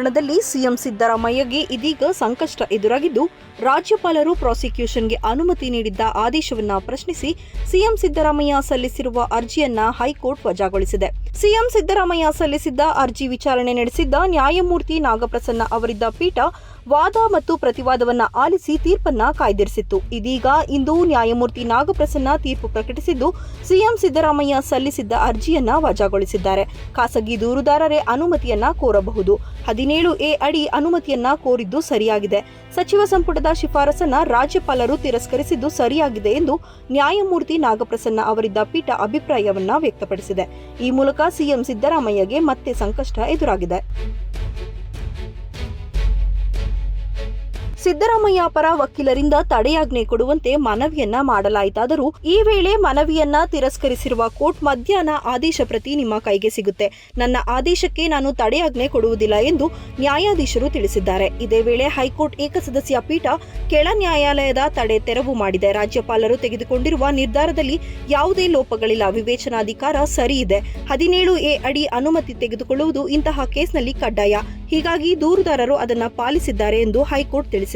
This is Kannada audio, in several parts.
ಹಗರಣದಲ್ಲಿ ಸಿಎಂ ಸಿದ್ದರಾಮಯ್ಯಗೆ ಇದೀಗ ಸಂಕಷ್ಟ ಎದುರಾಗಿದ್ದು, ರಾಜ್ಯಪಾಲರು ಪ್ರಾಸಿಕ್ಯೂಷನ್ಗೆ ಅನುಮತಿ ನೀಡಿದ್ದ ಆದೇಶವನ್ನ ಪ್ರಶ್ನಿಸಿ ಸಿಎಂ ಸಿದ್ದರಾಮಯ್ಯ ಸಲ್ಲಿಸಿರುವ ಅರ್ಜಿಯನ್ನ ಹೈಕೋರ್ಟ್ ವಜಾಗೊಳಿಸಿದೆ. ಸಿಎಂ ಸಿದ್ದರಾಮಯ್ಯ ಸಲ್ಲಿಸಿದ್ದ ಅರ್ಜಿ ವಿಚಾರಣೆ ನಡೆಸಿದ್ದ ನ್ಯಾಯಮೂರ್ತಿ ನಾಗಪ್ರಸನ್ನ ಅವರಿದ್ದ ಪೀಠ ವಾದ ಮತ್ತು ಪ್ರತಿವಾದವನ್ನ ಆಲಿಸಿ ತೀರ್ಪನ್ನ ಕಾಯ್ದಿರಿಸಿತ್ತು. ಇದೀಗ ಇಂದು ನ್ಯಾಯಮೂರ್ತಿ ನಾಗಪ್ರಸನ್ನ ತೀರ್ಪು ಪ್ರಕಟಿಸಿದ್ದು, ಸಿಎಂ ಸಿದ್ದರಾಮಯ್ಯ ಸಲ್ಲಿಸಿದ್ದ ಅರ್ಜಿಯನ್ನ ವಜಾಗೊಳಿಸಿದ್ದಾರೆ. ಖಾಸಗಿ ದೂರುದಾರರೇ ಅನುಮತಿಯನ್ನ ಕೋರಬಹುದು. 17A ಅಡಿ ಅನುಮತಿಯನ್ನ ಕೋರಿದ್ದು ಸರಿಯಾಗಿದೆ. ಸಚಿವ ಸಂಪುಟದ ಶಿಫಾರಸನ್ನ ರಾಜ್ಯಪಾಲರು ತಿರಸ್ಕರಿಸಿದ್ದು ಸರಿಯಾಗಿದೆ ಎಂದು ನ್ಯಾಯಮೂರ್ತಿ ನಾಗಪ್ರಸನ್ನ ಅವರಿದ್ದ ಪೀಠ ಅಭಿಪ್ರಾಯವನ್ನ ವ್ಯಕ್ತಪಡಿಸಿದೆ. ಈ ಮೂಲಕ ಸಿಎಂ ಸಿದ್ದರಾಮಯ್ಯಗೆ ಮತ್ತೆ ಸಂಕಷ್ಟ ಎದುರಾಗಿದೆ. ಸಿದ್ದರಾಮಯ್ಯ ಪರ ವಕೀಲರಿಂದ ತಡೆಯಾಜ್ಞೆ ಕೊಡುವಂತೆ ಮನವಿಯನ್ನ ಮಾಡಲಾಯಿತಾದರೂ ಈ ವೇಳೆ ಮನವಿಯನ್ನ ತಿರಸ್ಕರಿಸಿರುವ ಕೋರ್ಟ್ ಮಧ್ಯಾಹ್ನ ಆದೇಶ ಪ್ರತಿ ನಿಮ್ಮ ಕೈಗೆ ಸಿಗುತ್ತೆ, ನನ್ನ ಆದೇಶಕ್ಕೆ ನಾನು ತಡೆಯಾಜ್ಞೆ ಕೊಡುವುದಿಲ್ಲ ಎಂದು ನ್ಯಾಯಾಧೀಶರು ತಿಳಿಸಿದ್ದಾರೆ. ಇದೇ ವೇಳೆ ಹೈಕೋರ್ಟ್ ಏಕಸದಸ್ಯ ಪೀಠ ಕೆಳ ನ್ಯಾಯಾಲಯದ ತಡೆ ತೆರವು ಮಾಡಿದೆ. ರಾಜ್ಯಪಾಲರು ತೆಗೆದುಕೊಂಡಿರುವ ನಿರ್ಧಾರದಲ್ಲಿ ಯಾವುದೇ ಲೋಪಗಳಿಲ್ಲ, ವಿವೇಚನಾಧಿಕಾರ ಸರಿ ಇದೆ. 17A ಅಡಿ ಅನುಮತಿ ತೆಗೆದುಕೊಳ್ಳುವುದು ಇಂತಹ ಕೇಸ್ನಲ್ಲಿ ಕಡ್ಡಾಯ, ಹೀಗಾಗಿ ದೂರುದಾರರು ಅದನ್ನು ಪಾಲಿಸಿದ್ದಾರೆ ಎಂದು ಹೈಕೋರ್ಟ್ ತಿಳಿಸಿದೆ.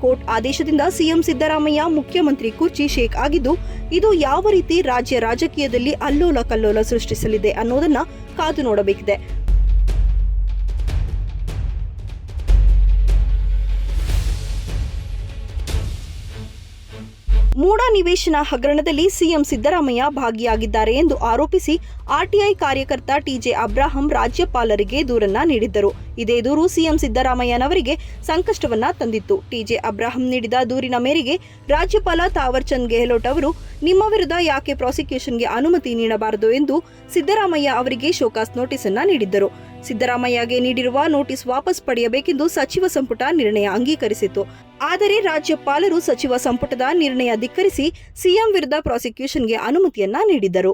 ಕೋರ್ಟ್ ಆದೇಶದಿಂದ ಸಿಎಂ ಸಿದ್ದರಾಮಯ್ಯ ಮುಖ್ಯಮಂತ್ರಿ ಕುರ್ಚಿ ಶೇಕ್ ಆಗಿದ್ದು, ಇದು ಯಾವ ರೀತಿ ರಾಜ್ಯ ರಾಜಕೀಯದಲ್ಲಿ ಅಲ್ಲೋಲ ಕಲ್ಲೋಲ ಸೃಷ್ಟಿಸಲಿದೆ ಅನ್ನೋದನ್ನ ಕಾದು ನೋಡಬೇಕಿದೆ. ಮೂಡ ನಿವೇಶನ ಹಗರಣದಲ್ಲಿ ಸಿಎಂ ಸಿದ್ದರಾಮಯ್ಯ ಭಾಗಿಯಾಗಿದ್ದಾರೆ ಎಂದು ಆರೋಪಿಸಿ ಆರ್ಟಿಐ ಕಾರ್ಯಕರ್ತ ಟಿಜೆ ಅಬ್ರಾಹಂ ರಾಜ್ಯಪಾಲರಿಗೆ ದೂರನ್ನ ನೀಡಿದ್ದರು. ಇದೇ ದೂರು ಸಿಎಂ ಸಿದ್ದರಾಮಯ್ಯನವರಿಗೆ ಸಂಕಷ್ಟವನ್ನ ತಂದಿತ್ತು. ಟಿಜೆ ಅಬ್ರಾಹಂ ನೀಡಿದ ದೂರಿನ ಮೇರೆಗೆ ರಾಜ್ಯಪಾಲ ತಾವರ್ ಚಂದ್ ಗೆಹ್ಲೋಟ್ ಅವರು ನಿಮ್ಮ ವಿರುದ್ಧ ಯಾಕೆ ಪ್ರಾಸಿಕ್ಯೂಷನ್ಗೆ ಅನುಮತಿ ನೀಡಬಾರದು ಎಂದು ಸಿದ್ದರಾಮಯ್ಯ ಅವರಿಗೆ ಶೋಕಾಸ್ ನೋಟಿಸ್ ಅನ್ನ ನೀಡಿದ್ದರು. ಸಿದ್ದರಾಮಯ್ಯಗೆ ನೀಡಿರುವ ನೋಟಿಸ್ ವಾಪಸ್ ಪಡೆಯಬೇಕೆಂದು ಸಚಿವ ಸಂಪುಟ ನಿರ್ಣಯ ಅಂಗೀಕರಿಸಿತ್ತು. ಆದರೆ ರಾಜ್ಯಪಾಲರು ಸಚಿವ ಸಂಪುಟದ ನಿರ್ಣಯ ಧಿಕ್ಕರಿಸಿ ಸಿಎಂ ವಿರುದ್ಧ ಪ್ರಾಸಿಕ್ಯೂಷನ್ಗೆ ಅನುಮತಿಯನ್ನ ನೀಡಿದ್ದರು.